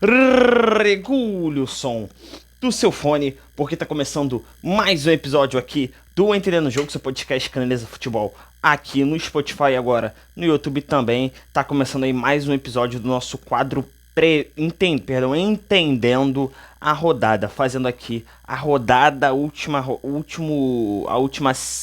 Regule o som do seu fone, porque tá começando mais um episódio aqui do Entendendo o Jogo, seu podcast Caneleza Futebol, aqui no Spotify agora, no YouTube também. Tá começando aí mais um episódio do nosso quadro Entendendo a Rodada, fazendo aqui a rodada, o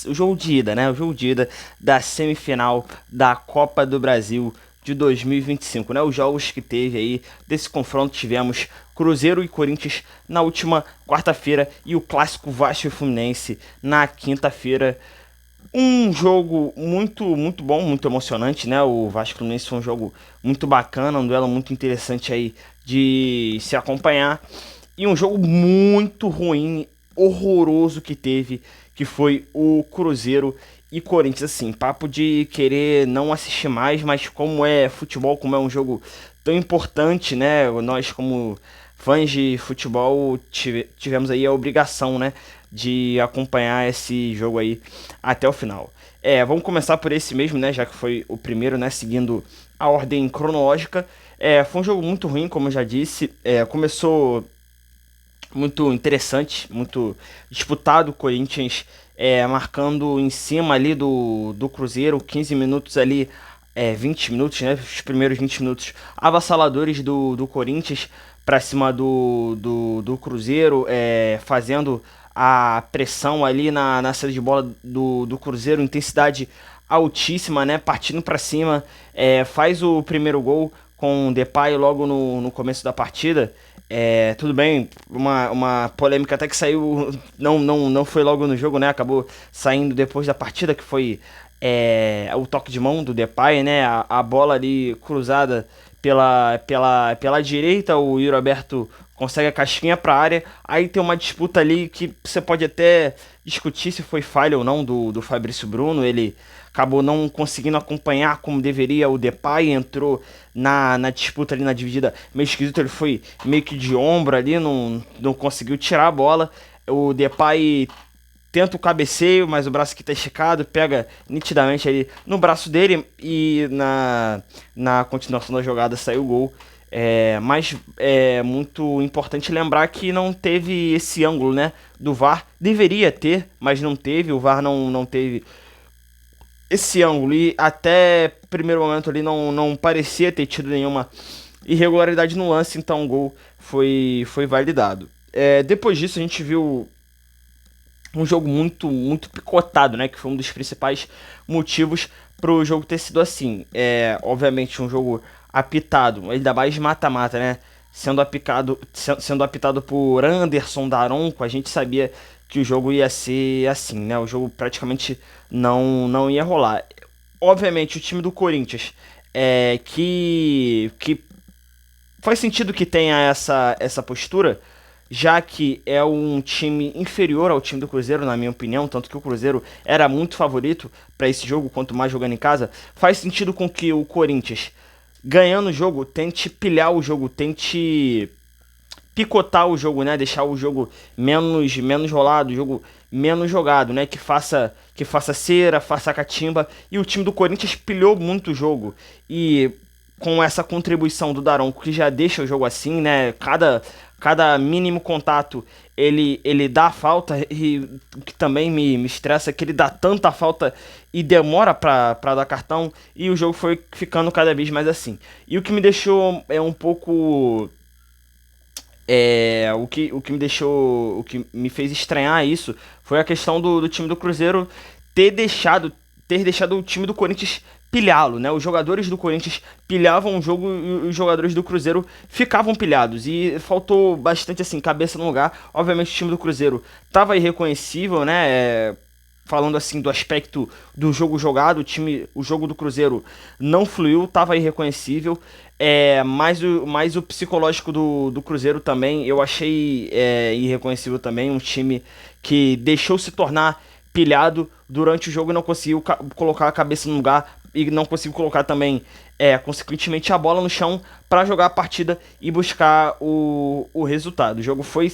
jogo de ida, né? O jogo de ida da semifinal da Copa do Brasil de 2025, né? Os jogos que teve aí desse confronto, tivemos Cruzeiro e Corinthians na última quarta-feira e o clássico Vasco e Fluminense na quinta-feira. Um jogo muito bom, muito emocionante, né? O Vasco e Fluminense foi um jogo muito bacana, um duelo muito interessante aí de se acompanhar. E um jogo muito ruim, horroroso que teve, que foi o Cruzeiro e Corinthians. Assim, papo de querer não assistir mais, mas como é futebol, como é um jogo tão importante, né? Nós, como fãs de futebol, tivemos aí a obrigação, né, de acompanhar esse jogo aí até o final. Vamos começar por esse mesmo, né, já que foi o primeiro, né, seguindo a ordem cronológica. Foi um jogo muito ruim, como eu já disse. Começou muito interessante, muito disputado. O Corinthians marcando em cima ali do Cruzeiro, 15 minutos ali, 20 minutos, né? Os primeiros 20 minutos avassaladores do Corinthians para cima do Cruzeiro, fazendo a pressão ali na saída de bola do Cruzeiro, intensidade altíssima, né? Partindo para cima, faz o primeiro gol com o Depay logo no começo da partida. Tudo bem, uma polêmica até que saiu, não foi logo no jogo, né? Acabou saindo depois da partida, que foi o toque de mão do Depay, né? A bola ali cruzada pela direita, o Yuri Alberto consegue a casquinha para a área. Aí tem uma disputa ali que você pode até discutir se foi falha ou não do Fabrício Bruno. Ele acabou não conseguindo acompanhar como deveria o Depay, entrou na disputa ali na dividida meio esquisito, ele foi meio que de ombro ali, não conseguiu tirar a bola. O Depay tenta o cabeceio, mas o braço aqui tá esticado, pega nitidamente ali no braço dele e na continuação da jogada saiu o gol. Mas é muito importante lembrar que não teve esse ângulo, né, do VAR. Deveria ter, mas não teve. O VAR não teve esse ângulo e até primeiro momento ali não parecia ter tido nenhuma irregularidade no lance, então o gol foi validado. Depois disso a gente viu um jogo muito picotado, né? Que foi um dos principais motivos para o jogo ter sido assim. Obviamente um jogo apitado, ainda mais mata-mata, né? Sendo apitado por Anderson Daronco, a gente sabia que o jogo ia ser assim, né? O jogo praticamente não ia rolar. Obviamente o time do Corinthians, que faz sentido que tenha essa postura, já que é um time inferior ao time do Cruzeiro, na minha opinião, tanto que o Cruzeiro era muito favorito para esse jogo, quanto mais jogando em casa. Faz sentido com que o Corinthians, ganhando o jogo, tente pilhar o jogo, tente picotar o jogo, né? Deixar o jogo menos rolado, o jogo menos jogado, né? Que faça cera, faça catimba. E o time do Corinthians pilhou muito o jogo. E com essa contribuição do Daronco, que já deixa o jogo assim, né? Cada mínimo contato ele dá falta, e o que também me estressa é que ele dá tanta falta e demora pra dar cartão, e o jogo foi ficando cada vez mais assim. E o que me deixou um pouco. O que me fez estranhar isso foi a questão do time do Cruzeiro ter deixado, ter deixado o time do Corinthians pilhá-lo, né? Os jogadores do Corinthians pilhavam o jogo e os jogadores do Cruzeiro ficavam pilhados. E faltou bastante, assim, cabeça no lugar. Obviamente o time do Cruzeiro estava irreconhecível, né? Falando assim do aspecto do jogo jogado, o jogo do Cruzeiro não fluiu, estava irreconhecível. Mas o psicológico do Cruzeiro também eu achei irreconhecível também. Um time que deixou se tornar pilhado durante o jogo e não conseguiu colocar a cabeça no lugar e não conseguiu colocar também, consequentemente, a bola no chão para jogar a partida e buscar o resultado. O jogo foi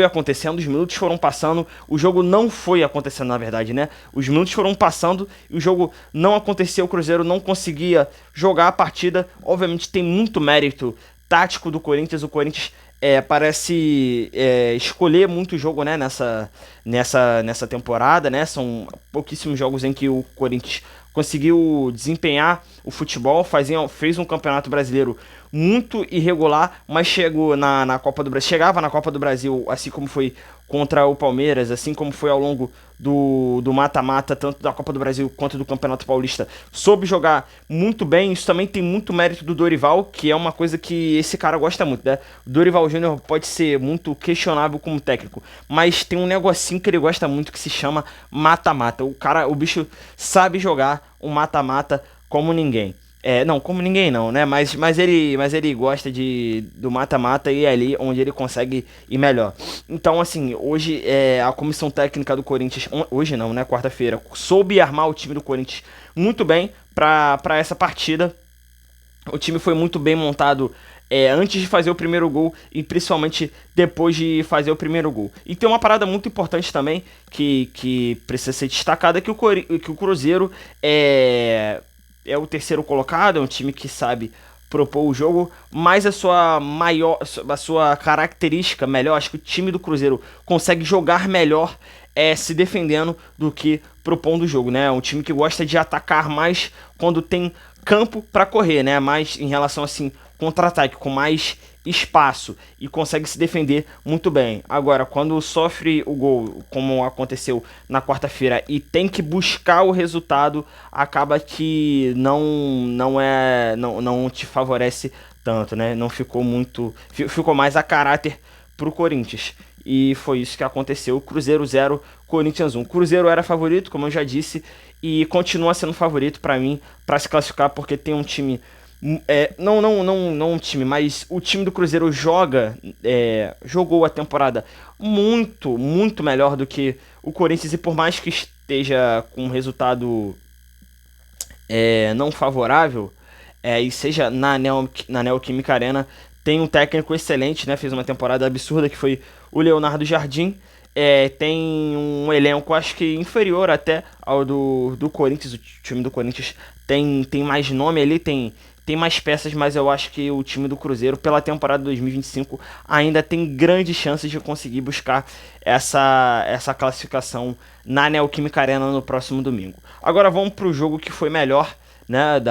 acontecendo, os minutos foram passando, o jogo não foi acontecendo, na verdade, né? Os minutos foram passando e o jogo não aconteceu, o Cruzeiro não conseguia jogar a partida. Obviamente tem muito mérito tático do Corinthians. O Corinthians parece escolher muito jogo, né, nessa temporada, né? São pouquíssimos jogos em que o Corinthians conseguiu desempenhar o futebol, fez um campeonato brasileiro muito irregular, mas chegou na Copa do Brasil, chegava na Copa do Brasil, assim como foi contra o Palmeiras, assim como foi ao longo do mata-mata, tanto da Copa do Brasil quanto do Campeonato Paulista, soube jogar muito bem. Isso também tem muito mérito do Dorival, que é uma coisa que esse cara gosta muito, né? O Dorival Júnior pode ser muito questionável como técnico, mas tem um negocinho que ele gosta muito que se chama mata-mata. O bicho sabe jogar um mata-mata como ninguém. Não, como ninguém não, né? Mas ele gosta do mata-mata e é ali onde ele consegue ir melhor. Então, assim, hoje a comissão técnica do Corinthians, hoje não, né? Quarta-feira, soube armar o time do Corinthians muito bem para essa partida. O time foi muito bem montado antes de fazer o primeiro gol e principalmente depois de fazer o primeiro gol. E tem uma parada muito importante também que precisa ser destacada, que o Cruzeiro é o terceiro colocado, é um time que sabe propor o jogo, mas a sua característica melhor, acho que o time do Cruzeiro consegue jogar melhor se defendendo do que propondo o jogo, né? É um time que gosta de atacar mais quando tem campo para correr, né? Mais em relação assim contra-ataque, com mais espaço e consegue se defender muito bem. Agora, quando sofre o gol, como aconteceu na quarta-feira, e tem que buscar o resultado, acaba que não te favorece tanto, né? Não ficou muito, ficou mais a caráter pro Corinthians. E foi isso que aconteceu. Cruzeiro 0, Corinthians 1. Cruzeiro era favorito, como eu já disse, e continua sendo favorito para mim para se classificar, porque tem um time não um time, mas o time do Cruzeiro jogou a temporada muito melhor do que o Corinthians, e por mais que esteja com um resultado não favorável, e seja na Neoquímica Arena, tem um técnico excelente, né? Fez uma temporada absurda, que foi o Leonardo Jardim. Tem um elenco, acho que inferior até ao do Corinthians. O time do Corinthians tem mais nome ali, tem mais peças, mas eu acho que o time do Cruzeiro, pela temporada 2025, ainda tem grandes chances de conseguir buscar essa classificação na Neoquímica Arena no próximo domingo. Agora vamos para o jogo que foi melhor, né,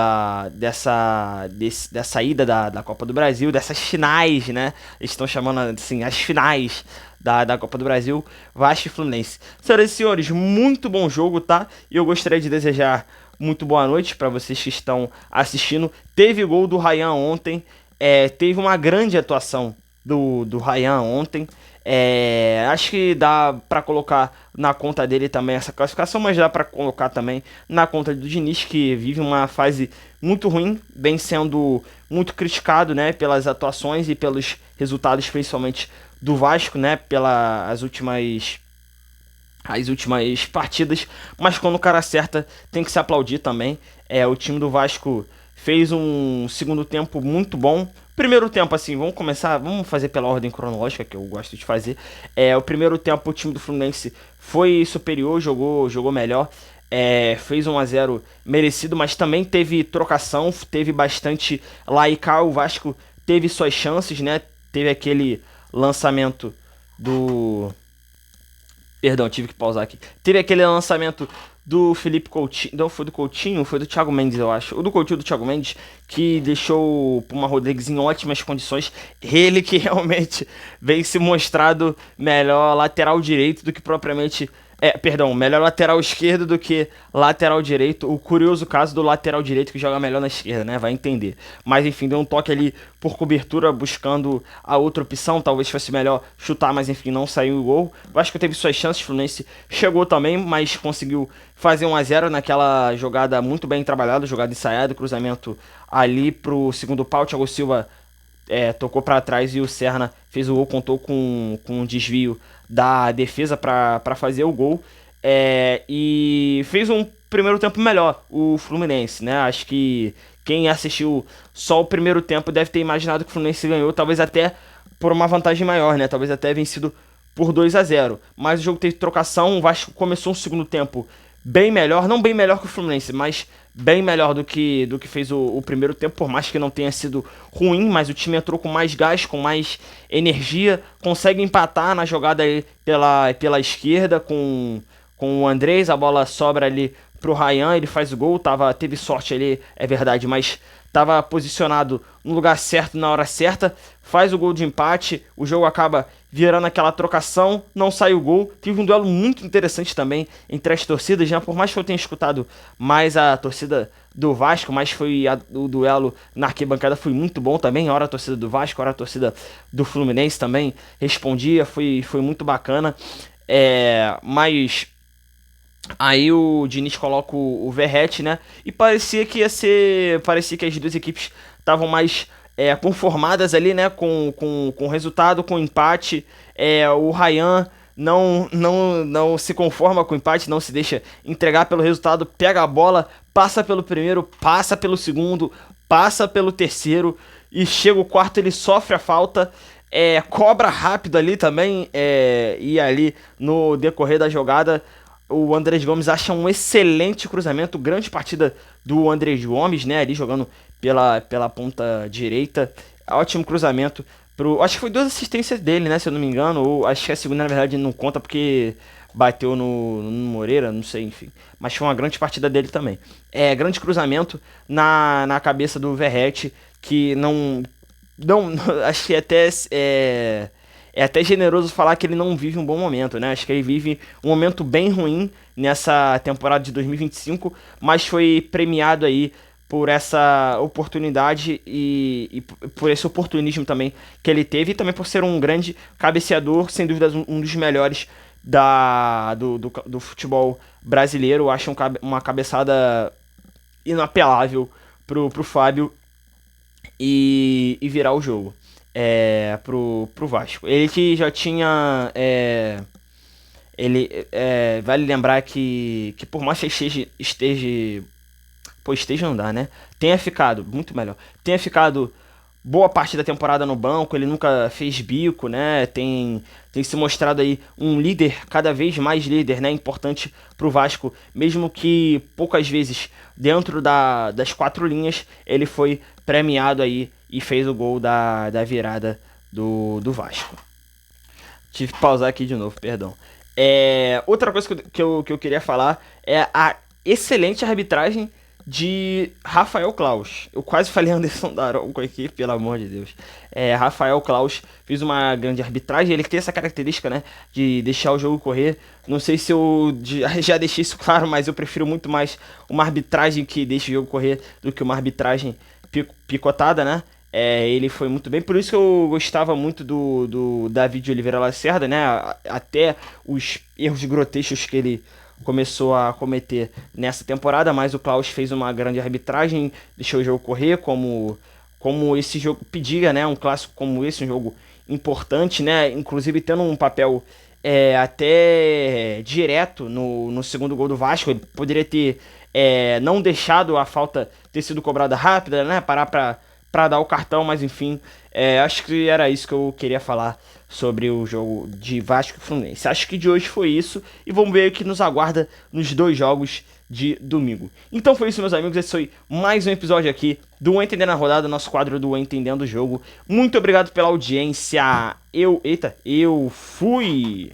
dessa ida da Copa do Brasil, dessas finais, né? Eles estão chamando assim, as finais da Copa do Brasil, Vasco e Fluminense. Senhoras e senhores, muito bom jogo, tá? E eu gostaria de desejar muito boa noite para vocês que estão assistindo. Teve gol do Ryan ontem, teve uma grande atuação do Ryan ontem. Acho que dá para colocar na conta dele também essa classificação, mas dá para colocar também na conta do Diniz, que vive uma fase muito ruim, vem sendo muito criticado, né, pelas atuações e pelos resultados, principalmente do Vasco, né, pelas últimas partidas, mas quando o cara acerta, tem que se aplaudir também. O time do Vasco fez um segundo tempo muito bom. Primeiro tempo, assim, vamos fazer pela ordem cronológica, que eu gosto de fazer. O primeiro tempo, o time do Fluminense foi superior, jogou melhor. Fez 1-0 merecido, mas também teve trocação, teve bastante lá e cá. O Vasco teve suas chances, né? Teve aquele lançamento do... Perdão, tive que pausar aqui. Teve aquele lançamento do Felipe Coutinho. Não, foi do Coutinho? Foi do Thiago Mendes, eu acho. O do Coutinho do Thiago Mendes, que deixou o Puma Rodrigues em ótimas condições. Ele que realmente vem se mostrado melhor lateral direito do que propriamente... melhor lateral esquerdo do que lateral direito. O curioso caso do lateral direito que joga melhor na esquerda, né? Vai entender. Mas enfim, deu um toque ali por cobertura, buscando a outra opção. Talvez fosse melhor chutar, mas enfim, não saiu o gol. Eu acho que teve suas chances. O Fluminense chegou também, mas conseguiu fazer 1-0 naquela jogada muito bem trabalhada, jogada ensaiada, cruzamento ali pro segundo pau. Thiago Silva tocou para trás e o Serna fez o gol, contou com um desvio da defesa para fazer o gol, e fez um primeiro tempo melhor o Fluminense, né? Acho que quem assistiu só o primeiro tempo deve ter imaginado que o Fluminense ganhou, talvez até por uma vantagem maior, né? Talvez até vencido por 2-0, mas o jogo teve trocação. O Vasco começou um segundo tempo bem melhor, não bem melhor que o Fluminense, mas bem melhor do que fez o primeiro tempo, por mais que não tenha sido ruim, mas o time entrou com mais gás, com mais energia, consegue empatar na jogada aí pela esquerda com o Andrés, a bola sobra ali pro Ryan, ele faz o gol, teve sorte ali, é verdade, mas estava posicionado no lugar certo, na hora certa, faz o gol de empate, o jogo acaba virando aquela trocação, não sai o gol. Tive um duelo muito interessante também entre as torcidas, né? Por mais que eu tenha escutado mais a torcida do Vasco, mas o duelo na arquibancada foi muito bom também. Hora a torcida do Vasco, hora a torcida do Fluminense também respondia, foi muito bacana. Mas aí o Diniz coloca o Verratti, né? E parecia que as duas equipes estavam mais conformadas ali, né? Com o resultado, com o empate. O Ryan não se conforma com o empate, não se deixa entregar pelo resultado, pega a bola, passa pelo primeiro, passa pelo segundo, passa pelo terceiro e chega o quarto, ele sofre a falta. Cobra rápido ali também, e ali no decorrer da jogada o Andrés Gomes acha um excelente cruzamento, grande partida do Andrés Gomes, né, ali jogando pela ponta direita, ótimo cruzamento acho que foi 2 assistências dele, né, se eu não me engano, ou acho que a segunda na verdade não conta porque bateu no Moreira, não sei, enfim, mas foi uma grande partida dele também. Grande cruzamento na cabeça do Verratti, que não acho que é até generoso falar que ele não vive um bom momento, né? Acho que ele vive um momento bem ruim nessa temporada de 2025, mas foi premiado aí por essa oportunidade e por esse oportunismo também que ele teve, e também por ser um grande cabeceador, sem dúvidas um dos melhores do futebol brasileiro. Eu acho uma cabeçada inapelável pro Fábio e virar o jogo pro Vasco. Ele que já tinha. Vale lembrar que por mais que esteja. Pô, esteja não dá, né? Tenha ficado, muito melhor. Tenha ficado boa parte da temporada no banco, ele nunca fez bico, né? Tem se mostrado aí um líder, cada vez mais líder, né? Importante pro Vasco, mesmo que poucas vezes dentro das 4 linhas ele foi premiado aí e fez o gol da virada do Vasco. Tive que pausar aqui de novo, perdão. Outra coisa que eu queria falar é a excelente arbitragem de Rafael Claus. Eu quase falei Anderson Daronco aqui, pelo amor de Deus. Rafael Claus fez uma grande arbitragem. Ele tem essa característica, né, de deixar o jogo correr. Não sei se eu já deixei isso claro, mas eu prefiro muito mais uma arbitragem que deixa o jogo correr do que uma arbitragem picotada, né? Ele foi muito bem, por isso que eu gostava muito do David de Oliveira Lacerda, né? Até os erros grotescos que ele começou a cometer nessa temporada, mas o Claus fez uma grande arbitragem, deixou o jogo correr como esse jogo pedia, né? Um clássico como esse, um jogo importante, né? Inclusive tendo um papel até direto no segundo gol do Vasco. Ele poderia ter não deixado a falta ter sido cobrada rápida, né? Parar para dar o cartão, mas enfim, acho que era isso que eu queria falar sobre o jogo de Vasco e Fluminense. Acho que de hoje foi isso, e vamos ver o que nos aguarda nos 2 jogos de domingo. Então foi isso, meus amigos, esse foi mais um episódio aqui do Entendendo a Rodada, nosso quadro do Entendendo o Jogo. Muito obrigado pela audiência, eu fui!